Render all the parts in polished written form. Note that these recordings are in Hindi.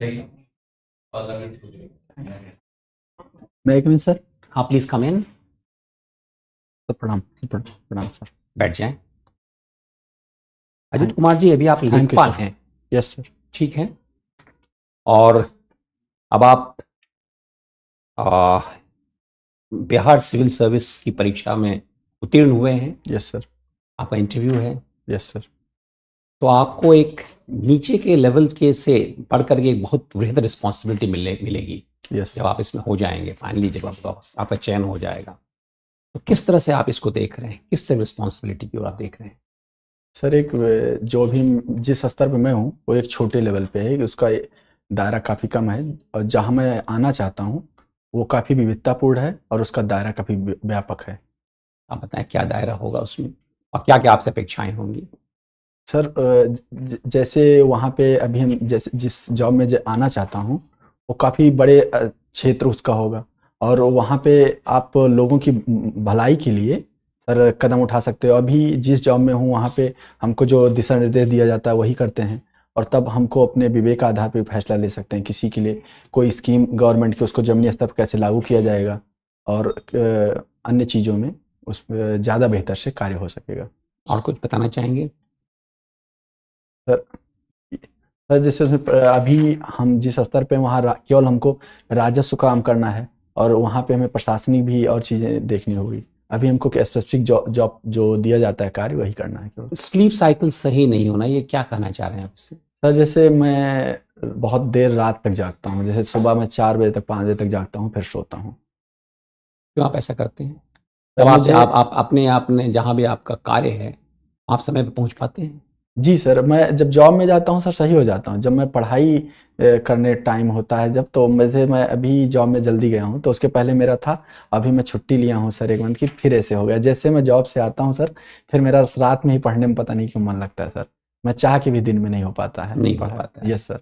मैं एक मिनट सर। हाँ प्लीज कम इन। तो प्रणाम प्रणाम सर। बैठ जाएं। अजित कुमार जी, अभी आप थैंक यू लेखपाल सर। हैं, यस सर। ठीक है। और अब आप आ, बिहार सिविल सर्विस की परीक्षा में उत्तीर्ण हुए हैं, यस सर। आपका इंटरव्यू है। Yes sir. तो आपको एक नीचे के लेवल के से बढ़ करके एक बहुत वृहद रिस्पॉन्सिबिलिटी मिलेगी यस जब आप इसमें हो जाएंगे फाइनली, जब आपका चयन हो जाएगा। तो किस तरह से आप इसको देख रहे हैं, किस तरह रिस्पॉन्सिबिलिटी की ओर आप देख रहे हैं? सर, एक जो भी जिस स्तर पे मैं हूँ वो एक छोटे लेवल पे है, उसका दायरा काफ़ी कम है, और जहाँ मैं आना चाहता हूँ वो काफ़ी विविधतापूर्ण है और उसका दायरा काफ़ी व्यापक है। आप बताएं क्या दायरा होगा उसमें और क्या क्या आपसे अपेक्षाएं होंगी? सर, जैसे वहाँ पे अभी हम जैसे जिस जॉब में आना चाहता हूँ वो काफ़ी बड़े क्षेत्र उसका होगा, और वहाँ पे आप लोगों की भलाई के लिए सर कदम उठा सकते हो। अभी जिस जॉब में हूँ वहाँ पे हमको जो दिशा निर्देश दिया जाता है वही करते हैं, और तब हमको अपने विवेक आधार पर फैसला ले सकते हैं किसी के लिए कोई स्कीम गवर्नमेंट की उसको ज़मीनी स्तर पर कैसे लागू किया जाएगा, और अन्य चीज़ों में उस ज़्यादा बेहतर से कार्य हो सकेगा। और कुछ बताना चाहेंगे? सर सर, जैसे उसमें अभी हम जिस स्तर पे वहाँ केवल हमको राजस्व काम करना है, और वहाँ पे हमें प्रशासनिक भी और चीज़ें देखनी होगी। अभी हमको स्पेसिफिक जॉब जो दिया जाता है कार्य वही करना है केवल। स्लीप साइकिल सही नहीं होना, ये क्या कहना चाह रहे हैं आप इससे? सर, जैसे मैं बहुत देर रात तक जागता हूँ, जैसे सुबह मैं 4 बजे तक 5 बजे तक जागता हूँ फिर सोता हूँ। क्यों आप ऐसा करते हैं? सर जब आप मुझे आप अपने आपने जहाँ भी आपका कार्य है, आप समय पे पहुँच पाते हैं? जी सर, मैं जब जॉब में जाता हूँ सर सही हो जाता हूँ। जब मैं पढ़ाई करने टाइम होता है जब, तो वैसे मैं अभी जॉब में जल्दी गया हूँ, तो उसके पहले मेरा था, अभी मैं छुट्टी लिया हूँ सर 1 मंथ की, फिर ऐसे हो गया। जैसे मैं जॉब से आता हूँ सर, फिर मेरा रात में ही पढ़ने में पता नहीं क्यों मन लगता है सर। मैं चाह के भी दिन में नहीं हो पाता है नहीं हो पढ़ाई। पाता है। Yes sir.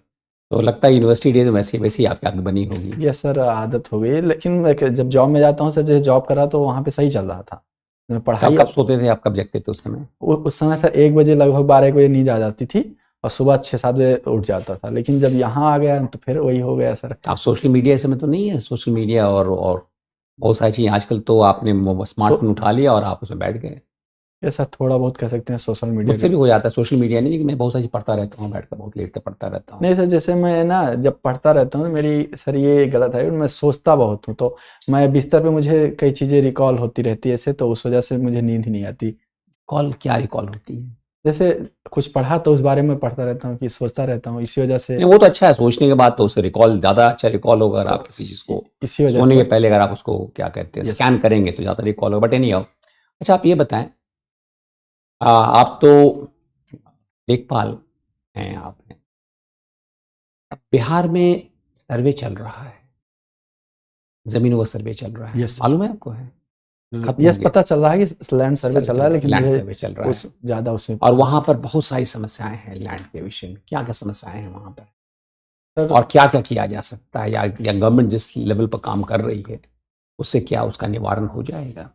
तो लगता है यूनिवर्सिटी डेज़ में वैसे वैसे ही आपकी आदत बनी होगी। यस सर, आदत हो गई। लेकिन मैं जब जॉब में जाता हूँ सर, जैसे जॉब कर रहा तो वहाँ पे सही चल रहा था। मैं तो आप पढ़ाई कब सोते थे, आप कब जगते थे उस समय? उस समय सर 1 बजे लगभग 12-1 बजे नींद आ जाती थी, और सुबह 6-7 बजे उठ जाता था। लेकिन जब यहाँ आ गया तो फिर वही हो गया सर। आप सोशल मीडिया इस समय तो नहीं है? सोशल मीडिया और बहुत सारी चीज़ें आजकल तो आपने स्मार्टफ़ोन उठा लिया और आप उसमें बैठ गए। ये सर थोड़ा बहुत कह सकते हैं सोशल मीडिया मुझसे का। भी हो जाता है, सोशल मीडिया नहीं, लेकिन मैं बहुत सारी चीज़ पढ़ता रहता हूँ, बैठकर बहुत लेट तक पढ़ता रहता हूँ। नहीं सर, जैसे मैं ना जब पढ़ता रहता हूँ, मेरी सर ये गलत है, मैं सोचता बहुत हूँ, तो मैं बिस्तर पे मुझे कई चीज़ें रिकॉल होती रहती है ऐसे, तो उस वजह से मुझे नींद ही नहीं आती। क्या रिकॉल होती है? जैसे कुछ पढ़ा तो उस बारे में पढ़ता रहता हूँ कि सोचता रहता हूँ, इसी वजह से। नहीं, वो तो अच्छा है, सोचने के बाद तो उसे रिकॉल ज़्यादा अच्छा रिकॉल होगा। अगर तो आप किसी चीज़ को इसी वजह सोने से। के पहले अगर आप उसको क्या कहते हैं यस। स्कैन करेंगे तो ज़्यादा रिकॉल होगा, बट एनी हाउ। अच्छा आप ये बताएं, आप तो लेखपाल हैं, आप हैं। बिहार में सर्वे चल रहा है, ज़मीनों का सर्वे चल रहा है, यस सर। मालूम है आपको? है खत्म हो यस, गया। पता चल रहा है कि लैंड सर्वे चल रहा है, लेकिन लैंड मुझे सर्वे चल रहा उस है ज़्यादा उसमें और वहाँ पर बहुत सारी समस्याएं हैं लैंड के विषय में। क्या क्या समस्याएं हैं वहाँ पर सर। और क्या क्या किया जा सकता है, या गवर्नमेंट जिस लेवल पर काम कर रही है उससे क्या उसका निवारण हो जाएगा?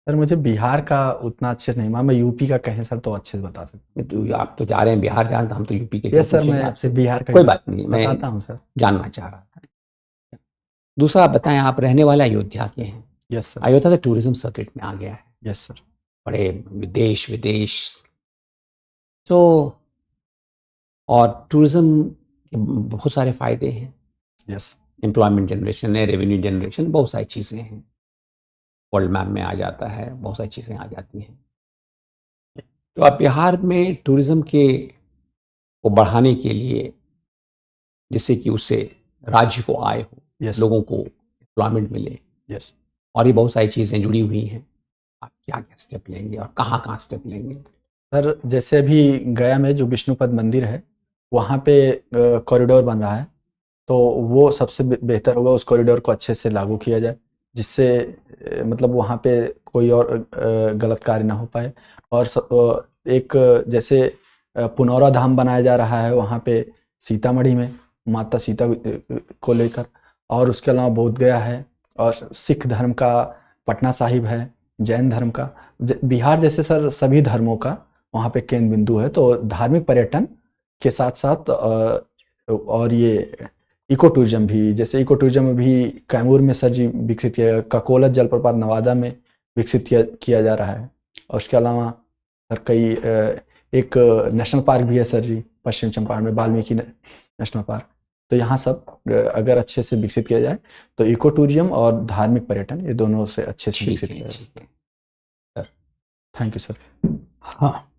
सर, मुझे बिहार का उतना अच्छे से नहीं मालूम, मैं यूपी का कहें सर तो अच्छे से बता सकता तो आप तो जा रहे हैं बिहार, जा रहे हैं, तो हम तो यूपी के हूँ। क्यों यस सर, पूछेंगे मैं आपसे? बिहार का ही कोई बात नहीं, मैं बताता हूँ सर। जानना चाह रहा था। दूसरा आप बताएं, आप रहने वाले अयोध्या के हैं। Yes sir. अयोध्या तो टूरिज्म सर्किट में आ गया है, यस सर। बड़े देश विदेश तो, और टूरिज्म के बहुत सारे फायदे हैं। यस। एम्प्लॉयमेंट जनरेशन है, रेवेन्यू जनरेशन, बहुत सारी चीज़ें हैं। वर्ल्ड मैप में आ जाता है, बहुत सारी चीज़ें आ जाती हैं। तो आप बिहार में टूरिज्म के को बढ़ाने के लिए, जिससे कि उससे राज्य को आय हो, यस। लोगों को एम्प्लॉयमेंट मिले, यस। और ये बहुत सारी चीज़ें जुड़ी हुई हैं, आप क्या क्या स्टेप लेंगे और कहाँ कहाँ स्टेप लेंगे? सर, जैसे अभी गया में जो विष्णुपद मंदिर है वहाँ पे कॉरिडोर बन रहा है, तो वो सबसे बेहतर होगा उस कॉरिडोर को अच्छे से लागू किया जाए, जिससे मतलब वहाँ पे कोई और गलत कार्य ना हो पाए। और एक जैसे पुनौरा धाम बनाया जा रहा है वहाँ पे सीतामढ़ी में, माता सीता को लेकर, और उसके अलावा बोध गया है, और सिख धर्म का पटना साहिब है, जैन धर्म का, बिहार जैसे सर सभी धर्मों का वहाँ पे केंद्र बिंदु है, तो धार्मिक पर्यटन के साथ साथ और ये इको टूरिज्म भी, जैसे इको टूरिज्म अभी कैमूर में सर जी विकसित किया, ककोलत जलप्रपात नवादा में विकसित किया जा रहा है। और उसके अलावा सर कई एक नेशनल पार्क भी है सर जी पश्चिम चंपारण में, वाल्मीकि नेशनल पार्क। तो यहाँ सब अगर अच्छे से विकसित किया जाए तो इको टूरिज्म और धार्मिक पर्यटन ये दोनों से अच्छे से विकसित किया जाए। Thank you sir. हाँ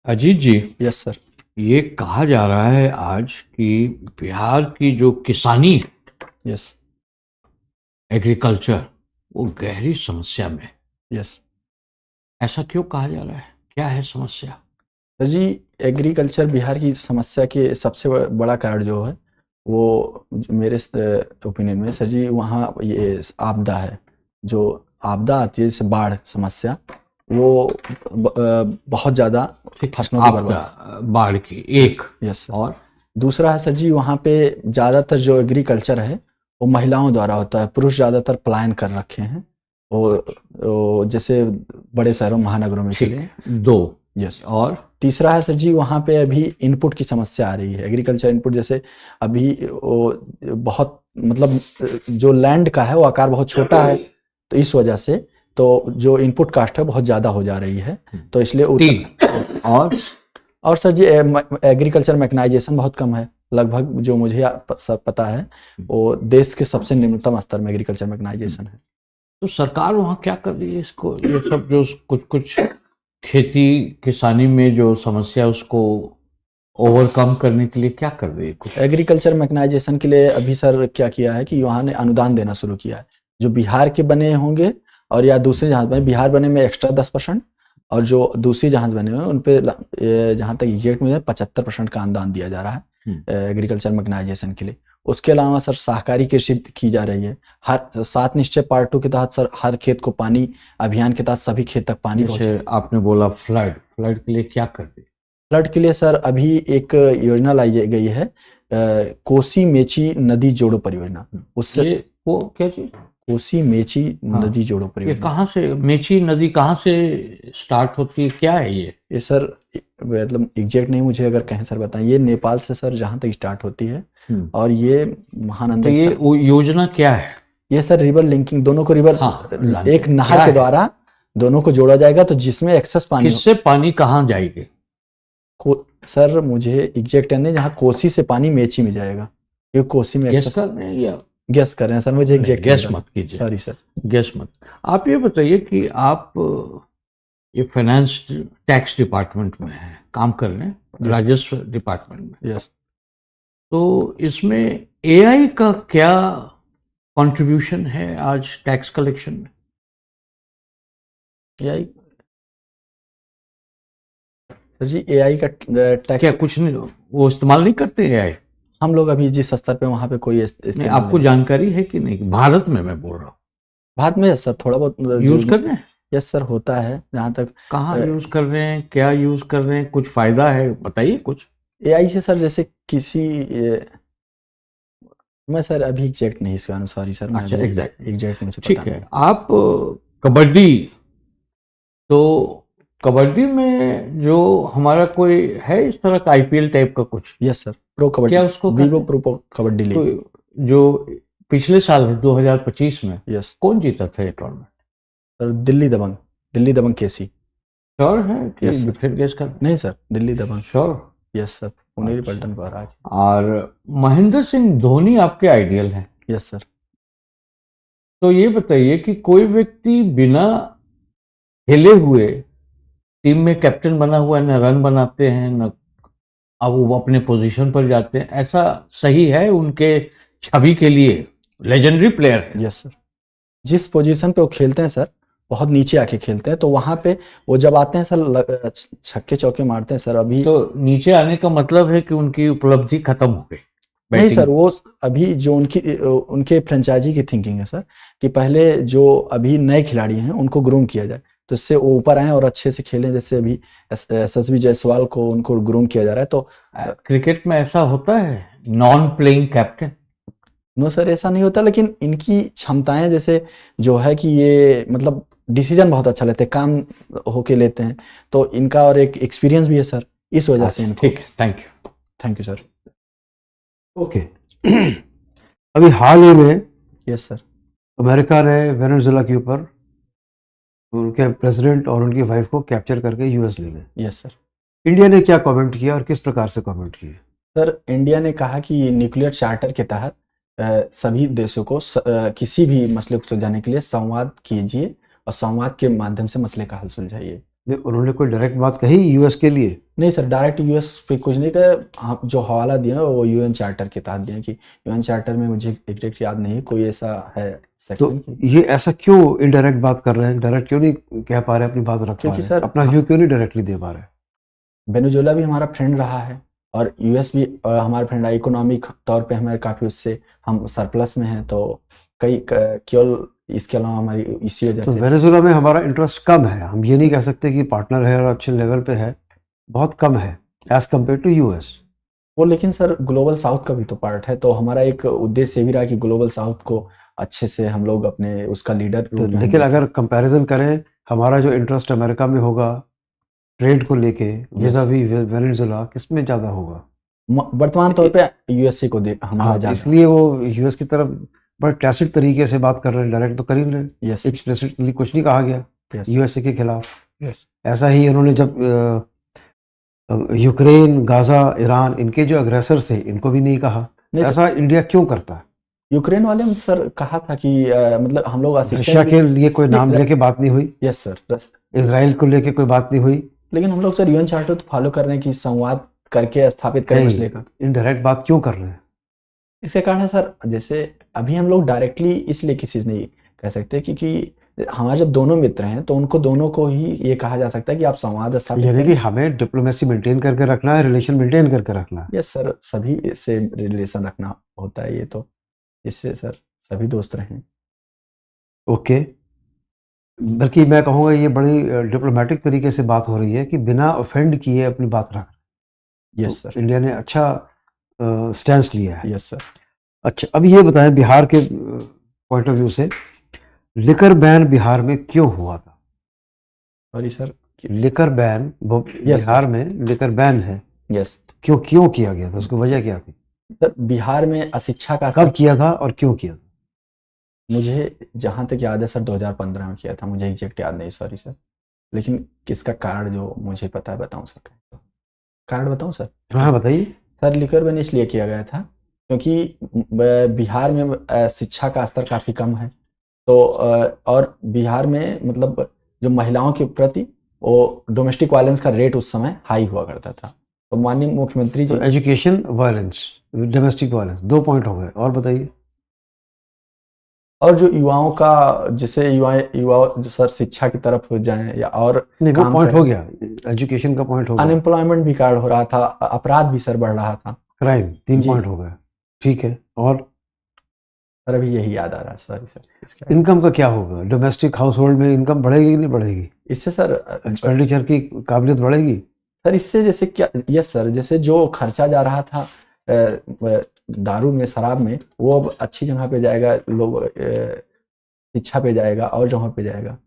अजीत जी, यस सर। ये कहा जा रहा है आज कि बिहार की जो किसानी है, यस एग्रीकल्चर, वो गहरी समस्या में है। यस। ऐसा क्यों कहा जा रहा है, क्या है समस्या? सर जी एग्रीकल्चर बिहार की समस्या के सबसे बड़ा कारण जो है वो मेरे ओपिनियन में सर जी वहाँ ये आपदा है, जो आपदा आती है जैसे बाढ़ समस्या, वो बहुत ज़्यादा फसलों की बर्बाद, बाढ़ की एक। यस। और दूसरा है सर जी वहाँ पे ज़्यादातर जो एग्रीकल्चर है वो महिलाओं द्वारा होता है, पुरुष ज़्यादातर पलायन कर रखे हैं वो जैसे बड़े शहरों महानगरों में चले। दो। यस। और तीसरा है सर जी वहाँ पे अभी इनपुट की समस्या आ रही है, एग्रीकल्चर इनपुट, जैसे अभी वो बहुत मतलब जो लैंड का है वो आकार बहुत छोटा है, तो इस वजह से तो जो इनपुट कास्ट है बहुत ज़्यादा हो जा रही है, तो इसलिए और सर जी एग्रीकल्चर मैकेनाइजेशन बहुत कम है, लगभग जो मुझे सब पता है वो देश के सबसे निम्नतम स्तर में एग्रीकल्चर मैकेनाइजेशन है। तो सरकार वहाँ क्या कर रही है इसको, ये सब जो कुछ खेती किसानी में जो समस्या है उसको ओवरकम करने के लिए क्या कर रही है? कुछ एग्रीकल्चर मैकेनाइजेशन के लिए अभी सर क्या किया है कि वहाँ ने अनुदान देना शुरू किया है, जो बिहार के बने होंगे और या दूसरे जहाज बने, बिहार बने में एक्स्ट्रा 10% और जो दूसरी जहाज बने हुए उन पे जहाँ तक एग्जैक्ट में 75% का अनुदान दिया जा रहा है एग्रीकल्चर मैकेनाइजेशन के लिए। उसके अलावा सर सहकारी कृषि की जा रही है, हर 7 निश्चय पार्ट 2 के तहत सर हर खेत को पानी अभियान के तहत सभी खेत तक पानी पहुंचे। आपने बोला फ्लड के लिए क्या कर दी? फ्लड के लिए सर अभी एक योजना लाई गई है, कोसी मेची नदी जोड़ो परियोजना। उससे वो क्या चीज? कोसी मेची नदी जोड़ो परियोजना। ये कहाँ से, मेची नदी कहाँ से स्टार्ट होती है, क्या है ये सर मतलब एग्जैक्ट नहीं मुझे अगर कहें सर बताएं, ये नेपाल से सर जहाँ तक स्टार्ट होती है और ये महानंदा। तो ये योजना क्या है? ये सर रिवर लिंकिंग, दोनों को रिवर एक नहर के द्वारा दोनों को जोड़ा जाएगा, तो जिसमें एक्सेस पानी, किससे पानी कहाँ जाएगी? सर मुझे एग्जैक्ट नहीं, जहाँ कोसी से पानी मेची में जाएगा, ये कोसी में गेस कर रहे हैं या गेस कर रहे हैं सर? मुझे एग्जैक्ट गेस मत कीजिए, सॉरी सर, गेस मत। आप ये बताइए कि आप ये फाइनेंस टैक्स डिपार्टमेंट में है, काम कर रहे हैं, राजस्व डिपार्टमेंट में। यस। तो इसमें एआई का क्या कंट्रीब्यूशन है आज टैक्स कलेक्शन में? एआई सर जी एआई का टैक्स क्या कुछ नहीं, वो इस्तेमाल नहीं करते एआई? हम लोग अभी जिस स्तर पे वहाँ पे कोई आपको जानकारी है कि नहीं? भारत में मैं बोल रहा हूँ। भारत में सर थोड़ा बहुत यूज कर रहे हैं। यस सर होता है, जहाँ तक कहाँ यूज कर रहे हैं, क्या यूज कर रहे हैं, कुछ फायदा है बताइए कुछ। एआई से सर जैसे किसी मैं सर अभी एग्जैक्ट नहीं इसका अनुसार ही सर। अच्छा एग्जैक्ट मुझे ठीक है। आप कबड्डी, तो कबड्डी में जो हमारा कोई है इस तरह का आईपीएल टाइप का कुछ? यस सर, प्रो कबड्डी, क्या उसको वीवो प्रो कबड्डी लीग, तो जो पिछले साल 2025 में यस कौन जीता था ये टूर्नामेंट? सर दिल्ली दबंग केसी। श्योर है कि यस फिर गेस कर? नहीं सर, दिल्ली दबंग। श्योर? यस सर, पुनेरी पलटन पर आज। और महेंद्र सिंह धोनी आपके आइडियल हैं? Yes sir. तो ये बताइए कि कोई व्यक्ति बिना खेले हुए टीम में कैप्टन बना हुआ न रन बनाते हैं न अब वो अपने पोजीशन पर जाते हैं, ऐसा सही है उनके छवि के लिए? लेजेंडरी प्लेयर है। यस सर, जिस पोजीशन पे वो खेलते हैं सर बहुत नीचे आके खेलते हैं, तो वहां पे वो जब आते हैं सर छक्के चौके मारते हैं सर। अभी तो नीचे आने का मतलब है कि उनकी उपलब्धि खत्म हो गई? नहीं सर, वो अभी जो उनके फ्रेंचाइजी की थिंकिंग है सर कि पहले जो अभी नए खिलाड़ी हैं उनको ग्रूम किया जाए, तो इससे वो ऊपर आए और अच्छे से खेलें। जैसे अभी एसएसबी जायसवाल को उनको ग्रूम किया जा रहा है। तो क्रिकेट में ऐसा होता है non playing captain? No sir, ऐसा नहीं होता, लेकिन इनकी क्षमताएं जैसे जो है कि ये मतलब डिसीजन बहुत अच्छा लेते हैं, काम होके लेते हैं, तो इनका और एक एक्सपीरियंस भी है सर, इस वजह से इनको। ठीक है, थैंक यू सर। ओके। अभी हाल ही में यस सर। अमेरिका ने वेनेजुएला के ऊपर उनके प्रेसिडेंट और उनकी वाइफ को कैप्चर करके यूएस ले गए। Yes sir. इंडिया ने क्या कमेंट किया और किस प्रकार से कमेंट किया? सर इंडिया ने कहा कि न्यूक्लियर चार्टर के तहत सभी देशों को किसी भी मसले को सुलझाने के लिए संवाद कीजिए और संवाद के माध्यम से मसले का हल सुलझाइए। उन्होंने कोई डायरेक्ट बात कही यूएस के लिए? नहीं सर, डायरेक्ट यूएस पे कुछ नहीं कहा। जो हवाला दिया वो यूएन चार्टर के तहत दिया कि यूएन चार्टर में मुझे एग्जैक्ट याद नहीं कोई ऐसा है तो सेक्शन की। ये ऐसा क्यों इनडायरेक्ट बात कर रहे हैं? डायरेक्ट क्यों नहीं कह पा रहे, अपनी बात रख पा क्योंकि रहे, सर अपना व्यू क्यों नहीं डायरेक्टली दे पा रहे? वेनेजुएला भी हमारा फ्रेंड रहा है और यूएस भी हमारा फ्रेंड है। इकोनॉमिक तौर पे हमारे काफ़ी उससे हम सरप्लस में हैं, तो कई केवल इसके अलावा हमारी इसी वजह तो से वेनेजुएला में हमारा इंटरेस्ट कम है, हम ये नहीं कह सकते कि पार्टनर है और अच्छे लेवल पे है, बहुत कम है एज कम्पेयर टू यूएस। वो, लेकिन सर ग्लोबल साउथ का भी तो पार्ट है, तो हमारा एक उद्देश्य ये भी रहा कि ग्लोबल साउथ को अच्छे से हम लोग अपने उसका लीडर तो रूप में लेकिन अगर कंपैरिजन करें, हमारा जो इंटरेस्ट अमेरिका में होगा ट्रेड को लेके विज़ावी वेनेजुएला, किसमें ज़्यादा होगा? वर्तमान तौर पे यूएसए को हमारा हाँ, ज्यादा। इसलिए वो यूएस की तरफ बड़े टैसिट तरीके से बात कर रहे हैं, डायरेक्ट तो कर ही नहीं रहे। यस एक्सप्लिसिटली कुछ नहीं कहा गया यस यूएसए के खिलाफ। यस। ऐसा ही उन्होंने जब यूक्रेन, गाजा, ईरान, इनके जो अग्रेसर से इनको भी नहीं कहा। नहीं सर, ऐसा इंडिया क्यों करता है? यूक्रेन वाले ने सर कहा था कि मतलब हम लोग रशिया के लिए कोई नाम नहीं, लेके बात नहीं हुई, यस सर। इसराइल को लेके कोई बात नहीं हुई, लेकिन हम लोग सर यूएन चार्टर तो फॉलो कर रहे हैं कि संवाद करके स्थापित करें मसले का। इनडायरेक्ट बात क्यों कर रहे हैं? इसके कारण है सर, जैसे अभी हम लोग डायरेक्टली इसलिए किसी से नहीं कह सकते क्योंकि हमारे जब दोनों मित्र हैं तो उनको दोनों को ही ये कहा जा सकता है कि आप संवाद स्थापित यानी कि करें। हमें डिप्लोमेसी मेंटेन करके रखना है, रिलेशन मेंटेन करके रखना है। यस सर, सभी से रिलेशन रखना होता है, ये तो इससे सर सभी दोस्त रहें। ओके, बल्कि मैं कहूँगा ये बड़ी डिप्लोमेटिक तरीके से बात हो रही है कि बिना ऑफेंड किए अपनी बात रख। यस तो सर। इंडिया ने अच्छा स्टैंड लिया है। Yes sir. अच्छा, अब ये बताएं बिहार के पॉइंट ऑफ व्यू से, लिकर बैन बिहार में क्यों हुआ था? Sorry sir. Liquor ban Bihar में लिकर बैन है, यस क्यों क्यों किया गया था? उसकी वजह क्या थी? सर, बिहार में अशिक्षा का कब किया था और क्यों किया था? मुझे जहाँ तक याद है सर 2015 में किया था, मुझे एग्जैक्ट याद नहीं, सॉरी सर। लेकिन किसका कारण जो मुझे पता है बताऊँ सर? कारण बताऊँ सर? हाँ बताइए। सर लिकर बैन इसलिए किया गया था क्योंकि बिहार में शिक्षा का स्तर काफ़ी कम है, तो और बिहार में मतलब जो महिलाओं के प्रति वो डोमेस्टिक वायलेंस का रेट उस समय हाई हुआ करता था। तो माननीय मुख्यमंत्री जी, तो education violence, domestic violence, 2 point हो गए, और बताइए। और जो युवाओं का, जैसे युवा जो सर शिक्षा की तरफ हो जाएं या और नहीं, वो काम पॉइंट करें। हो गया, एजुकेशन का पॉइंट हो गया, अनएम्प्लॉयमेंट भी कार्ड हो रहा था, अपराध भी सर बढ़ रहा था, क्राइम 3 जी। पॉइंट हो गया, ठीक है। और सर अभी यही याद आ रहा है, सॉरी सर। इसके इनकम का क्या होगा? डोमेस्टिक हाउस होल्ड में इनकम बढ़ेगी कि नहीं बढ़ेगी? इससे सर एक्सपेंडिचर की काबिलियत बढ़ेगी? सर इससे जैसे क्या, यस सर, जैसे जो खर्चा जा रहा था दारू में, शराब में, वो अब अच्छी जगह पे जाएगा, लोग शिक्षा पे जाएगा और जगह पे जाएगा।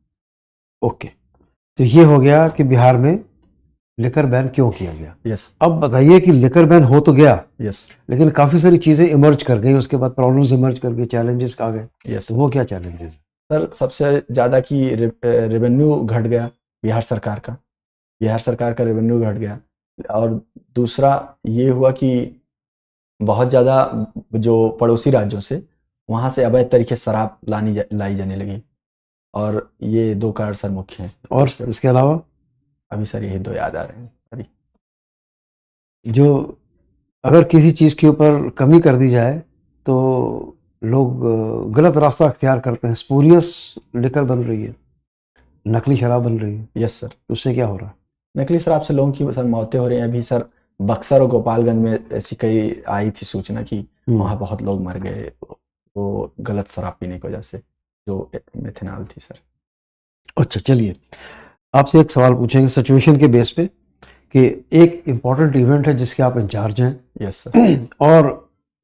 ओके, तो ये हो गया कि बिहार में लिकर बैन क्यों किया गया। यस अब बताइए कि लिकर बैन हो तो गया, यस लेकिन काफी सारी चीजें इमर्ज कर गई, उसके बाद प्रॉब्लम्स इमर्ज कर गई, चैलेंजेस आ गए। यस तो वो क्या चैलेंजेस? सर, सबसे ज़्यादा की रेवेन्यू घट गया बिहार सरकार का, रेवेन्यू घट गया। और दूसरा ये हुआ कि बहुत ज़्यादा जो पड़ोसी राज्यों से वहाँ से अवैध तरीके से शराब लाई जाने लगी, और ये 2 कारण सर मुख्य हैं। और इसके अलावा अभी सर यही 2 याद आ रहे हैं अभी। जो अगर किसी चीज के ऊपर कमी कर दी जाए तो लोग गलत रास्ता अख्तियार करते हैं। स्पूरियस लिकर बन रही है, नकली शराब बन रही है, यस सर। उससे क्या हो रहा है? नकली शराब से लोगों की सर मौतें हो रही हैं। अभी सर बक्सर और गोपालगंज में ऐसी कई आई थी सूचना कि वहाँ बहुत लोग मर गए, वो गलत शराब पीने की वजह से, जो मेथनॉल थी सर। अच्छा, चलिए आपसे एक सवाल पूछेंगे सिचुएशन के बेस पे कि एक इम्पॉर्टेंट इवेंट है जिसके आप इंचार्ज हैं, यस सर। और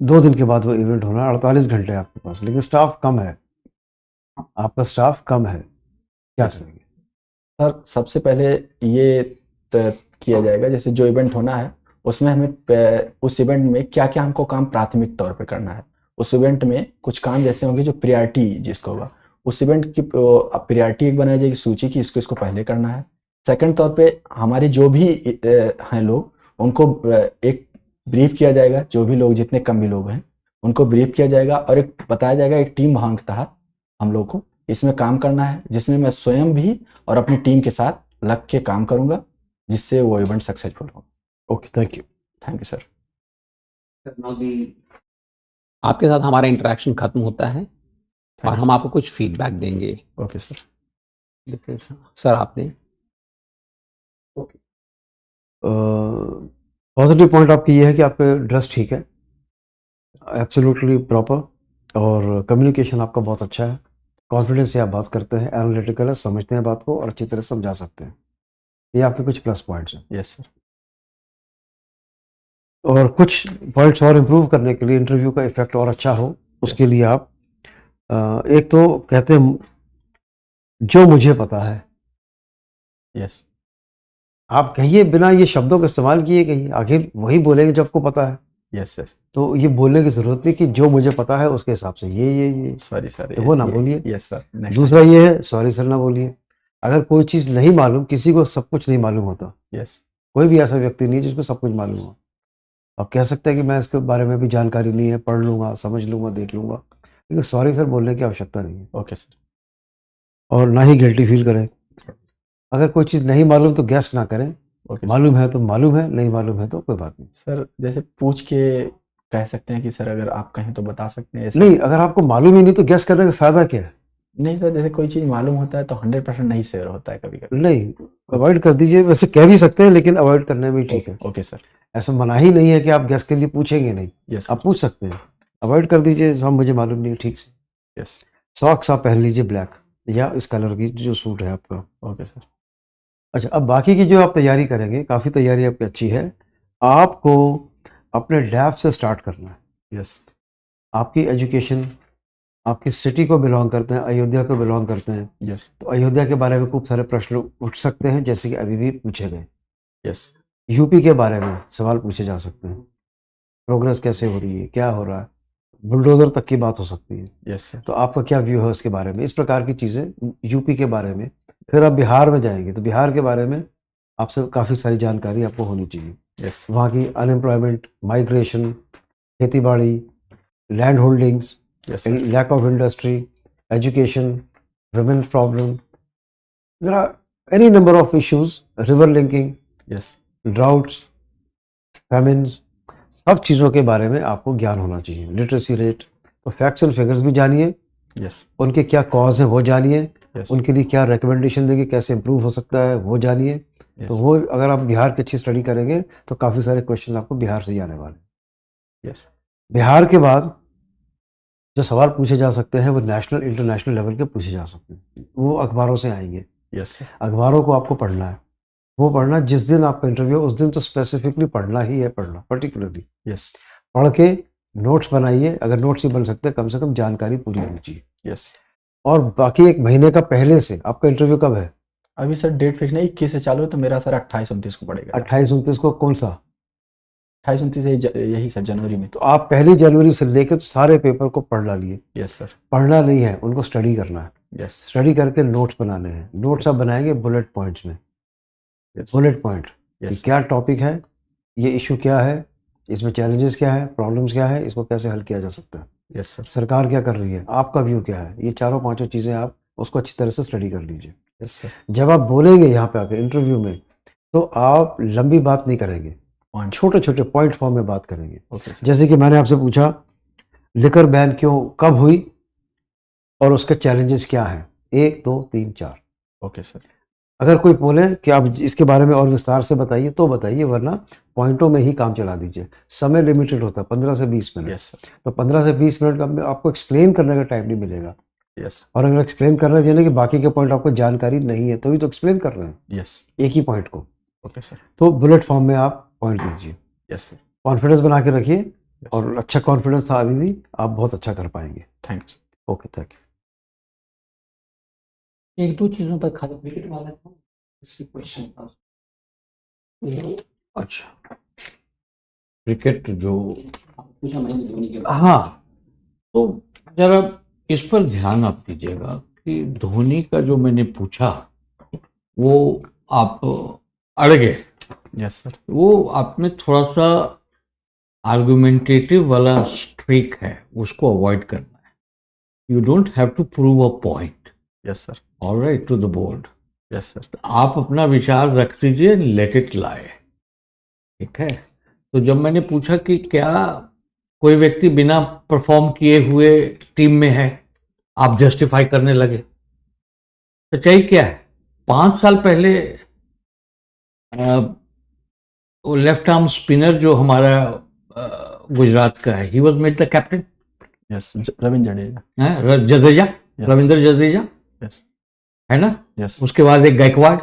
2 दिन के बाद वो इवेंट होना है, 48 घंटे आपके पास, लेकिन स्टाफ कम है, आपका स्टाफ कम है, क्या करेंगे? सर सबसे पहले ये तय किया जाएगा, जैसे जो इवेंट होना है उसमें हमें उस इवेंट में क्या क्या हमको काम प्राथमिक तौर पे करना है उस इवेंट में कुछ काम जैसे होंगे जो प्रायोरिटी जिसको होगा, उस इवेंट की प्रायोरिटी एक बनाई जाएगी सूची की, इसको पहले करना है। सेकंड तौर पे हमारे जो भी हैं लोग, उनको एक ब्रीफ किया जाएगा, जो भी लोग जितने कम भी लोग हैं उनको ब्रीफ किया जाएगा और एक बताया जाएगा एक टीम भावना के तहत हम लोग को इसमें काम करना है, जिसमें मैं स्वयं भी और अपनी टीम के साथ लग के काम करूंगा, जिससे वो इवेंट सक्सेसफुल हो। Okay, thank you. Thank you sir. आपके साथ हमारा इंटरेक्शन खत्म होता है और हम आपको कुछ फीडबैक देंगे। Okay sir. सर आपने पॉजिटिव पॉइंट आपकी ये है कि आपका ड्रेस ठीक है, एब्सोल्युटली प्रॉपर, और कम्युनिकेशन आपका बहुत अच्छा है, कॉन्फिडेंस से आप बात करते हैं, एनालिटिकल है, समझते हैं बात को और अच्छी तरह समझा सकते हैं। ये आपके कुछ प्लस पॉइंट्स हैं। Yes sir. और कुछ पॉइंट्स और इम्प्रूव करने के लिए, इंटरव्यू का इफेक्ट और अच्छा हो, उसके लिए आप एक तो कहते हैं जो मुझे पता है, यस आप कहिए बिना ये शब्दों का इस्तेमाल किए, कहिए, आखिर वही बोलेंगे जो आपको पता है। यस। तो ये बोलने की जरूरत नहीं कि जो मुझे पता है उसके हिसाब से ये सॉरी सर, तो वो ना बोलिए। Yes sir. दूसरा ये है, सॉरी सर ना बोलिए। अगर कोई चीज़ नहीं मालूम, किसी को सब कुछ नहीं मालूम होता, यस कोई भी ऐसा व्यक्ति नहीं जिसको सब कुछ मालूम हो। आप कह सकते हैं कि मैं इसके बारे में भी जानकारी नहीं है, पढ़ लूंगा, समझ लूंगा, देख लूंगा, लेकिन सॉरी सर बोलने की आवश्यकता नहीं है। Okay sir. और ना ही गिल्टी फील करें। अगर कोई चीज़ नहीं मालूम तो गैस ना करें, ओके मालूम है तो मालूम है, नहीं मालूम है तो कोई बात नहीं। सर। जैसे पूछ के कह सकते हैं कि सर अगर आप कहें तो बता सकते हैं, ऐसा नहीं, अगर आपको मालूम ही नहीं तो गैस करने का फायदा क्या है? नहीं सर, जैसे कोई चीज़ मालूम होता है तो 100% नहीं शेयर होता है कभी कभी। नहीं, अवॉइड कर दीजिए। वैसे कह भी सकते हैं लेकिन अवॉइड करने में ठीक है। Okay sir. ऐसा मना ही नहीं है कि आप गैस के लिए पूछेंगे नहीं, यस आप पूछ सकते हैं, अवॉइड कर दीजिए। हम मुझे मालूम नहीं है, ठीक से। यस। सॉक्स आप पहन लीजिए ब्लैक या इस कलर की जो सूट है आपका। Okay sir. अच्छा, अब बाकी की जो आप तैयारी करेंगे, काफ़ी तैयारी आपकी अच्छी है। आपको अपने लैब से स्टार्ट करना है। यस। आपकी एजुकेशन, आपकी सिटी को बिलोंग करते हैं, अयोध्या को बिलोंग करते हैं, यस। तो अयोध्या के बारे में खूब सारे प्रश्न उठ सकते हैं, जैसे कि अभी भी पूछे गए। यस। यूपी के बारे में सवाल पूछे जा सकते हैं, प्रोग्रेस कैसे हो रही है, क्या हो रहा है, बुलडोजर तक की बात हो सकती है। Yes sir. तो आपका क्या व्यू है उसके बारे में, इस प्रकार की चीज़ें यूपी के बारे में। फिर आप बिहार में जाएंगे तो बिहार के बारे में आपसे काफ़ी सारी जानकारी आपको होनी चाहिए। यस। वहाँ की अनएम्प्लॉयमेंट, माइग्रेशन, खेती बाड़ी, land holdings, yes sir. Lack of industry, education, women's problem. There are any number of issues, river linking, yes. droughts, famines, सब चीज़ों के बारे में आपको ज्ञान होना चाहिए। लिटरेसी रेट, तो फैक्ट्स एंड फिगर्स भी जानिए, यस। उनके क्या कॉज हैं वो जानिए, यस। उनके लिए क्या रिकमेंडेशन देंगे, कैसे इंप्रूव हो सकता है वो जानिए। तो वो अगर आप बिहार की अच्छी स्टडी करेंगे तो काफ़ी सारे क्वेश्चन आपको बिहार से ही आने वाले। यस। बिहार के बाद जो सवाल पूछे जा सकते हैं वो नेशनल इंटरनेशनल लेवल के पूछे जा सकते हैं, वो अखबारों से आएंगे। Yes sir. अखबारों को आपको पढ़ना है, वो पढ़ना जिस दिन आपका इंटरव्यू उस दिन तो स्पेसिफिकली पढ़ना ही है, पढ़ना पर्टिकुलरली यस। पढ़ के नोट्स बनाइए। अगर नोट्स ही बन सकते हैं, कम से कम जानकारी पूरी होनी चाहिए। यस। और बाकी एक महीने का पहले से, आपका इंटरव्यू कब है? अभी सर डेट फिक्स नहीं, 21 से चालू है, तो मेरा सर 28-29 को पड़ेगा। 28-29 को। कौन सा? 28-29 यही सर, जनवरी में। तो आप 1 जनवरी से लेकर तो सारे पेपर को पढ़ डालिए। Yes sir. पढ़ना नहीं है, उनको स्टडी करना है। यस। स्टडी करके नोट्स बनाने हैं। नोट्स आप बनाएंगे बुलेट पॉइंट्स में, यस। बुलेट पॉइंट कि यस। क्या टॉपिक है, ये इशू क्या है, इसमें चैलेंजेस क्या है, प्रॉब्लम्स क्या है, इसको कैसे हल किया जा सकता है, यस सर। सरकार क्या कर रही है, आपका व्यू क्या है। ये चारों पांचों चीज़ें आप उसको अच्छी तरह से स्टडी कर लीजिए। Yes sir. जब आप बोलेंगे यहाँ पे आकर इंटरव्यू में, तो आप लंबी बात नहीं करेंगे, पॉइंट। छोटे छोटे पॉइंट फॉर्म में बात करेंगे। Okay sir. जैसे कि मैंने आपसे पूछा लिकर बैन क्यों, कब हुई और उसके चैलेंजेस क्या हैं, 1 2 3 4। Okay sir. अगर कोई बोले कि आप इसके बारे में और विस्तार से बताइए तो बताइए, वरना पॉइंटों में ही काम चला दीजिए। समय लिमिटेड होता है 15 से 20 मिनट। Yes sir. तो 15 से 20 मिनट का आपको एक्सप्लेन करने का टाइम नहीं मिलेगा। यस। और अगर एक्सप्लेन कर रहे हैं कि बाकी के पॉइंट आपको जानकारी नहीं है, तो ही तो एक्सप्लेन कर रहे हैं यस। एक ही पॉइंट को। Okay sir. तो बुलेट फॉर्म में आप पॉइंट दीजिए, यस सर। कॉन्फिडेंस बना के रखिए। Yes, और अच्छा कॉन्फिडेंस था अभी भी, आप बहुत अच्छा कर पाएंगे। थैंक्स। Okay, thank you. एक दो चीजों पर खाली विकेट वाला था, इसकी क्वेश्चन था। अच्छा, क्रिकेट जो, पूछा मैंने धोनी के हाँ, तो जरा इस पर ध्यान आप दीजिएगा कि धोनी का जो मैंने पूछा वो आप अड़ गए। Yes sir. वो आप में थोड़ा सा आर्गुमेंटेटिव वाला स्ट्रीक है, उसको अवॉइड करना है। You don't have to prove a point. Yes sir. Alright, to the board. Yes sir. आप अपना विचार रख दीजिए, लेट इट लाए। ठीक है। तो जब मैंने पूछा कि क्या कोई व्यक्ति बिना परफॉर्म किए हुए टीम में है, आप जस्टिफाई करने लगे। सच्चाई क्या है? 5 साल पहले वो लेफ्ट आर्म स्पिनर जो हमारा गुजरात का है, he was made the captain. Yes, Ravindra Jadeja. Jadeja, Yes. Ravindra Jadeja, yes. है ना। यस। उसके बाद एक गायकवाड़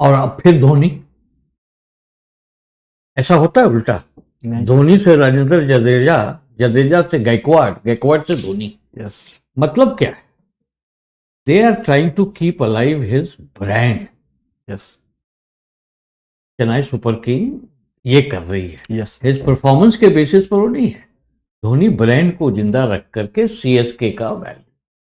और अब फिर धोनी। ऐसा होता है उल्टा, नहीं। धोनी से राजेंद्र जडेजा, जडेजा से गायकवाड़, गायकवाड़ से धोनी। यस। मतलब क्या है? They are trying to keep alive his brand. Yes. Chennai super king ये कर रही है। यस। हिज परफॉर्मेंस के बेसिस पर वो नहीं है, धोनी ब्रांड को जिंदा रख करके सीएसके का वैल्यू।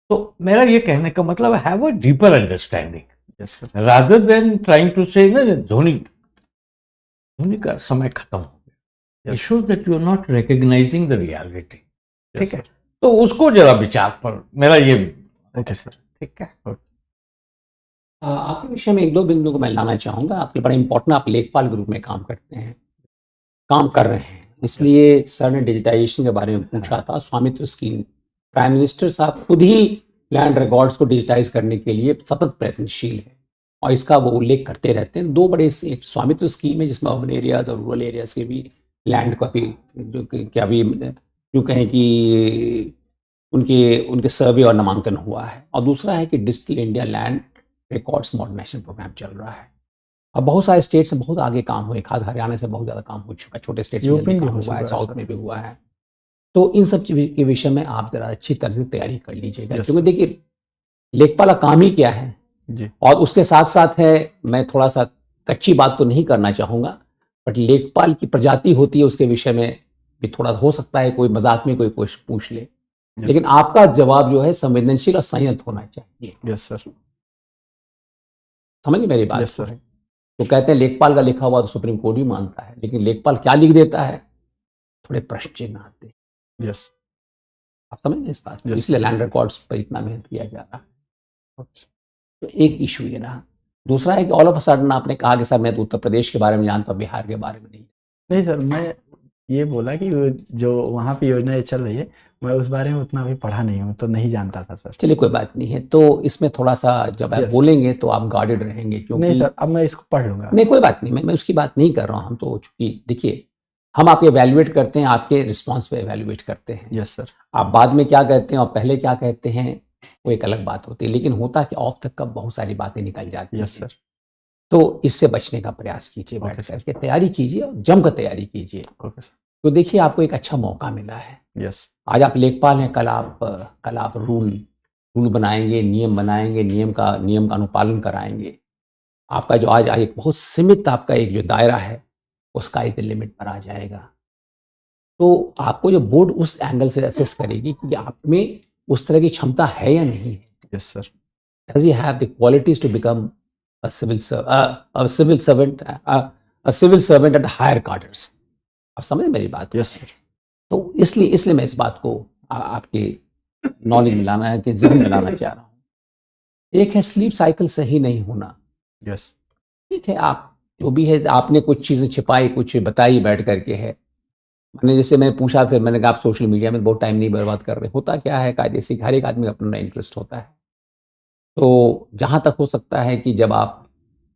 तो मेरा ये कहने का मतलब है, have a deeper understanding yes sir. Rather than trying to say Dhoni का समय खत्म हो गया। It shows that you are not recognising the reality. ठीक है। तो उसको जरा विचार पर मेरा ये। Okay sir. ठीक है। आपके विषय में एक दो बिंदु को मैं लाना चाहूँगा। आपके बड़ा इंपॉर्टेंट, आप लेखपाल ग्रुप में काम करते हैं, काम कर रहे हैं, इसलिए सर ने डिजिटाइजेशन के बारे में पूछा था। स्वामित्व स्कीम, प्राइम मिनिस्टर साहब खुद ही लैंड रिकॉर्ड्स को डिजिटाइज करने के लिए सतत प्रयत्नशील है और इसका वो उल्लेख करते रहते हैं। दो बड़े एक स्वामित्व स्कीम है जिसमें अर्बन एरियाज और रूरल एरियाज के भी लैंड को अभी जो कि अभी यूँ कहें कि उनके सर्वे और नामांकन हुआ है, और दूसरा है कि digital India land records modernisation programme चल रहा है। अब बहुत सारे स्टेट से बहुत आगे काम हुए, खास हरियाणा से बहुत ज़्यादा काम हो चुका है, छोटे स्टेट में यूपी जल्दी में काम हो हुआ है, चुका है, साउथ सर। में भी हुआ है। तो इन सब चीज़ के विषय में आप ज़रा अच्छी तरह से तैयारी कर लीजिएगा, Yes, क्योंकि देखिए लेखपाल का काम ही क्या है। जी। और उसके साथ साथ है, मैं थोड़ा सा कच्ची बात तो नहीं करना चाहूँगा, बट लेखपाल की प्रजाति होती है, उसके विषय में भी थोड़ा हो सकता है कोई मजाक में कोई कुछ पूछ ले, Yes, लेकिन आपका जवाब जो है संवेदनशील और संयत होना चाहिए। Yes sir. समझ मेरी बात यस को? सर। तो कहते हैं लेखपाल का लिखा हुआ तो सुप्रीम कोर्ट भी मानता है, लेकिन लेखपाल क्या लिख देता है, थोड़े प्रश्न चिन्ह आते हैं। यस। आप समझ गए इस बात को? Yes, इसलिए sir. लैंड रिकॉर्ड्स पर इतना मेहनत किया जा रहा है। Okay. तो एक इशू ये रहा। दूसरा है कि ऑल ऑफ अ सडन आपने कहा कि सर मैं तो उत्तर प्रदेश के बारे में जानता हूँ, बिहार के बारे में नहीं। नहीं सर, मैं ये बोला कि वो जो वहाँ पे योजनाएं चल रही है, मैं उस बारे में उतना अभी पढ़ा नहीं हूँ, तो नहीं जानता था सर। चलिए कोई बात नहीं है। तो इसमें थोड़ा सा जब आप Yes. बोलेंगे तो आप गार्डेड रहेंगे, क्योंकि नहीं सर, अब मैं इसको पढ़ लूंगा। नहीं कोई बात नहीं, मैं उसकी बात नहीं कर रहा हूँ। हम तो चूंकि देखिए हम आपके एवेल्युएट करते हैं, आपके रिस्पॉन्स पे एवेल्युएट करते हैं। Yes sir. आप बाद में क्या कहते हैं और पहले क्या कहते हैं वो एक अलग बात होती है, लेकिन होता कि ऑफ तक का बहुत सारी बातें निकल जाती हैं। Yes sir. तो इससे बचने का प्रयास कीजिए, Okay, बैठ sir. करके तैयारी कीजिए और जमकर तैयारी कीजिए। Okay sir. तो देखिए आपको एक अच्छा मौका मिला है। यस। आज आप लेखपाल हैं, कल आप रूल बनाएंगे, नियम बनाएंगे, नियम का अनुपालन कराएंगे। आपका जो आज एक बहुत सीमित आपका एक जो दायरा है उसका एक लिमिट पर आ जाएगा। तो आपको जो बोर्ड उस एंगल से असेस करेगी कि आप में उस तरह की क्षमता है या नहीं है। Yes sir. Does he have the qualities to become a civil servant at the higher cadres? आप समझ मेरी बात? Yes sir. तो इसलिए मैं इस बात को आपके नॉलेज में लाना है, कि ज़हन में लाना चाह रहा हूँ। एक है स्लीप साइकिल सही नहीं होना। यस। ठीक है, आप जो भी है, आपने कुछ चीज़ें छिपाई, कुछ बताई बैठ करके है। मैंने जैसे मैं पूछा, फिर मैंने कहा आप सोशल मीडिया में बहुत टाइम नहीं बर्बाद कर रहे। होता क्या है, कायदे से हर एक आदमी का अपना इंटरेस्ट होता है। तो जहाँ तक हो सकता है कि जब आप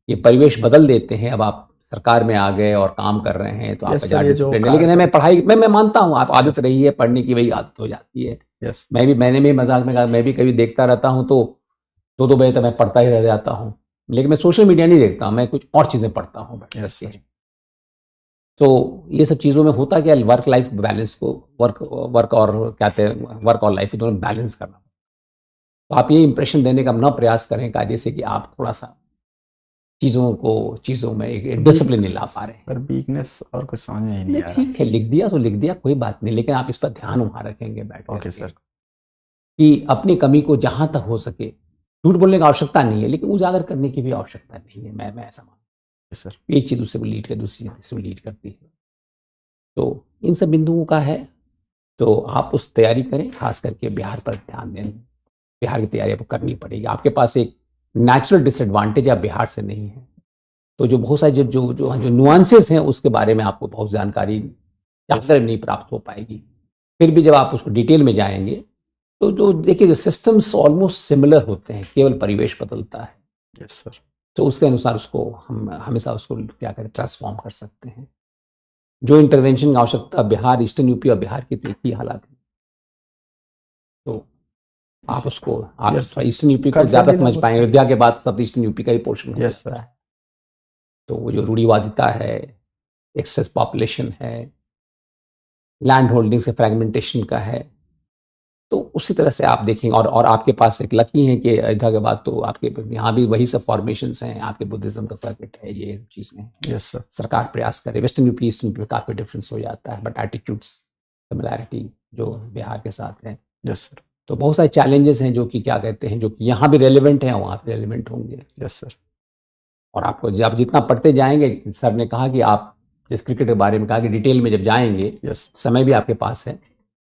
ये परिवेश बदल देते हैं, अब आप सरकार में आ गए और काम कर रहे हैं, तो आप Yes, sir, ये जो डिसिप्लिन है। लेकिन मैं पढ़ाई मैं मानता हूँ, आप आदत Yes. रही है पढ़ने की, वही आदत हो जाती है। यस। मैंने भी मजाक में कहा, मैं भी कभी देखता रहता हूँ तो 2-2 बजे तक मैं पढ़ता ही रह जाता हूँ, लेकिन मैं सोशल मीडिया नहीं देखता, मैं कुछ और चीज़ें पढ़ता हूँ बैठ Yes, करके। तो ये सब चीज़ों में होता क्या, वर्क लाइफ बैलेंस को वर्क और क्या कहते हैं, वर्क और लाइफ दोनों बैलेंस करना। तो आप ये इंप्रेशन देने का ना प्रयास करें कायदे से कि आप थोड़ा सा चीज़ों में एक डिसिप्लिन नहीं ला पा रहे हैं। सर वीकनेस और कुछ समझ में ही नहीं नहीं, आ रहा। ठीक है, लिख दिया तो लिख दिया, कोई बात नहीं, लेकिन आप इस पर ध्यान वहाँ रखेंगे बैठ ओके करके सर। कि अपनी कमी को जहाँ तक हो सके, झूठ बोलने की आवश्यकता नहीं है, लेकिन उजागर करने की भी आवश्यकता नहीं है। मैं ऐसा मानता सर हूँ, एक चीज़ दूसरे को लीड कर, दूसरी चीज़ तीसरे को लीड करती है। तो इन सब बिंदुओं का है, तो आप उस तैयारी करें, खास करके बिहार पर ध्यान दें। बिहार की तैयारी आपको करनी पड़ेगी। आपके पास एक नेचुरल डिसएडवांटेज आप बिहार से नहीं है, तो जो बहुत सारे जो नुआंसेस हैं उसके बारे में आपको बहुत जानकारी जानकारी नहीं प्राप्त हो पाएगी। फिर भी जब आप उसको डिटेल में जाएंगे तो जो देखिए जो सिस्टम्स ऑलमोस्ट सिमिलर होते हैं, केवल परिवेश बदलता है। Yes sir. तो उसके अनुसार उसको हम हमेशा उसको क्या करें, ट्रांसफॉर्म कर सकते हैं। जो इंटरवेंशन की आवश्यकता बिहार, ईस्टर्न यूपी और बिहार की एक ही हालात है, तो आप उसको आप Yes, sir. ईस्टर्न यूपी को Culture ज़्यादा भी समझ लगभग पाएंगे। same. अयोध्या के बाद सब ईस्टर्न यूपी का ही पोर्शन हो Yes, जाता sir. है। तो वो जो रूढ़िवादिता है, एक्सेस पॉपुलेशन है, लैंड होल्डिंग से फ्रेगमेंटेशन का है, तो उसी तरह से आप देखेंगे। और आपके पास एक लकी है कि अयोध्या के बाद तो आपके यहाँ भी वही सब फॉर्मेशंस हैं, आपके बुद्धिज्म का सर्किट है, ये चीज़ें हैं। Yes sir. सरकार प्रयास करे, वेस्टर्न यूपी ईस्टर्न यूपी में काफ़ी डिफरेंस हो जाता है, बट एटीट्यूड्स सिमिलैरिटी जो बिहार के साथ है। Yes sir. तो बहुत सारे चैलेंजेस हैं जो कि क्या कहते हैं, जो कि यहाँ भी रेलिवेंट हैं, वहाँ भी रेलिवेंट होंगे। Yes sir. और आपको जब जितना पढ़ते जाएंगे, सर ने कहा कि आप जिस क्रिकेट के बारे में कहा कि डिटेल में जब जाएंगे, यस समय भी आपके पास है,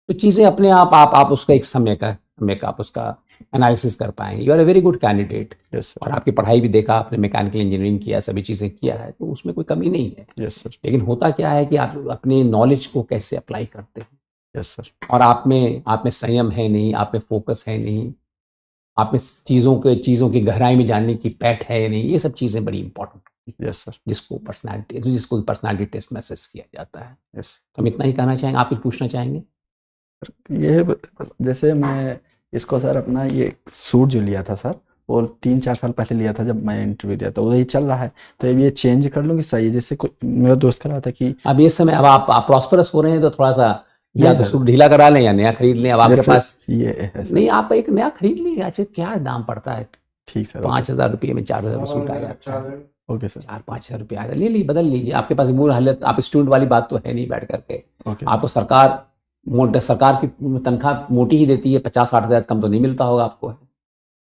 तो चीज़ें अपने आप उसका एक समय का आप उसका एनालिसिस कर पाएंगे। You are a very good candidate. Yes sir. और आपकी पढ़ाई भी देखा आपने, मैकेनिकल इंजीनियरिंग किया, सभी चीज़ें किया है, तो उसमें कोई कमी नहीं है। Yes sir. लेकिन होता क्या है कि आप अपने नॉलेज को कैसे अप्लाई करते हैं, यस सर। और आप में संयम है नहीं, आप में फोकस है नहीं, आप में चीज़ों की गहराई में जानने की पैठ है नहीं, ये सब चीज़ें बड़ी इंपॉर्टेंट होती हैं, यस सर। जिसको पर्सनालिटी टेस्ट में असेस किया जाता है। यस तो हम इतना ही कहना चाहेंगे। आप कुछ पूछना चाहेंगे? ये जैसे मैं इसको सर अपना ये सूट जो लिया था सर, वो 3-4 साल पहले लिया था जब मैं इंटरव्यू दिया था, वही चल रहा है, तो ये चेंज कर लूँ कि सही है? जैसे कोई मेरा दोस्त कह रहा था कि अब ये समय, अब आप प्रॉस्परस हो रहे हैं, तो थोड़ा सा या नहीं तो सर। सूट ढीला करा लें या नया खरीद लें। अब आपके जैसे पास ये है सर। नहीं, आप एक नया खरीद लीजिए। अच्छा, क्या दाम पड़ता है? ठीक सर। 5,000 रुपये में 4,000 में सूट आ जाता है। Okay sir. 4-5 हज़ार रुपये आएगा, ले लीजिए, बदल लीजिए। आपके पास वो हालत, आप स्टूडेंट वाली बात तो है नहीं बैठ करके। ओके आपको सरकार की तनख्वाह मोटी ही देती है, 50-60 हज़ार कम तो नहीं मिलता होगा आपको,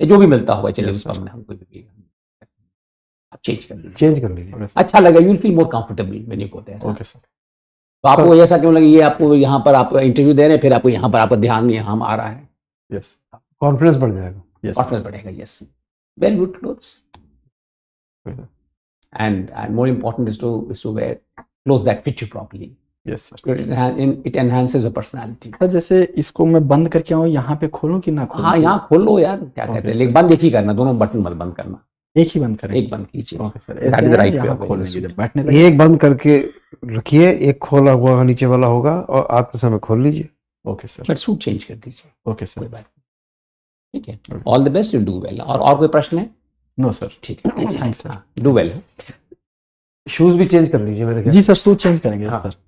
ये जो भी मिलता होगा, चलिए Yes, उस पर sir. हमको आप चेंज कर लीजिए, चेंज कर लीजिए। Okay sir. अच्छा लगा, you will feel more comfortable when you go there. Okay sir. तो आपको ऐसा क्यों लगे, ये आपको यहाँ पर आप इंटरव्यू दे रहे हैं, फिर आपको यहाँ पर आपका ध्यान यहाँ आ रहा है, यस कॉन्फिडेंस बढ़ जाएगा। यस कॉन्फिडेंस बढ़ेगा। Yes, very good clothes, and more important is to wear clothes that fit you properly. Yes sir. It enhances your personality. Sir जैसे इसको मैं बंद करके आऊँ, यहाँ पे खोलूँ कि ना खोलूँ? हाँ, यहाँ खोल लो यार, क्या Okay, कहते हैं, लेकिन बंद एक ही करना, दोनों बटन मत बंद करना, एक ही बंद करें? एक बंद कीजिए। Okay sir. That is the right way of wearing खोलेंगे suit. जब बैठने लगे। एक बंद करके रखिए, एक खोला हुआ नीचे वाला होगा और आते समय खोल लीजिए। Okay sir. But suit change कर दीजिए, ओके कोई सर। बात नहीं, ठीक है। All the best, you do well. और कोई प्रश्न है? No sir. ठीक है, Thank you, sir. Do well. Shoes भी चेंज कर लीजिए मेरे ख्याल जी सर, सूट चेंज करेंगे हाँ। सर।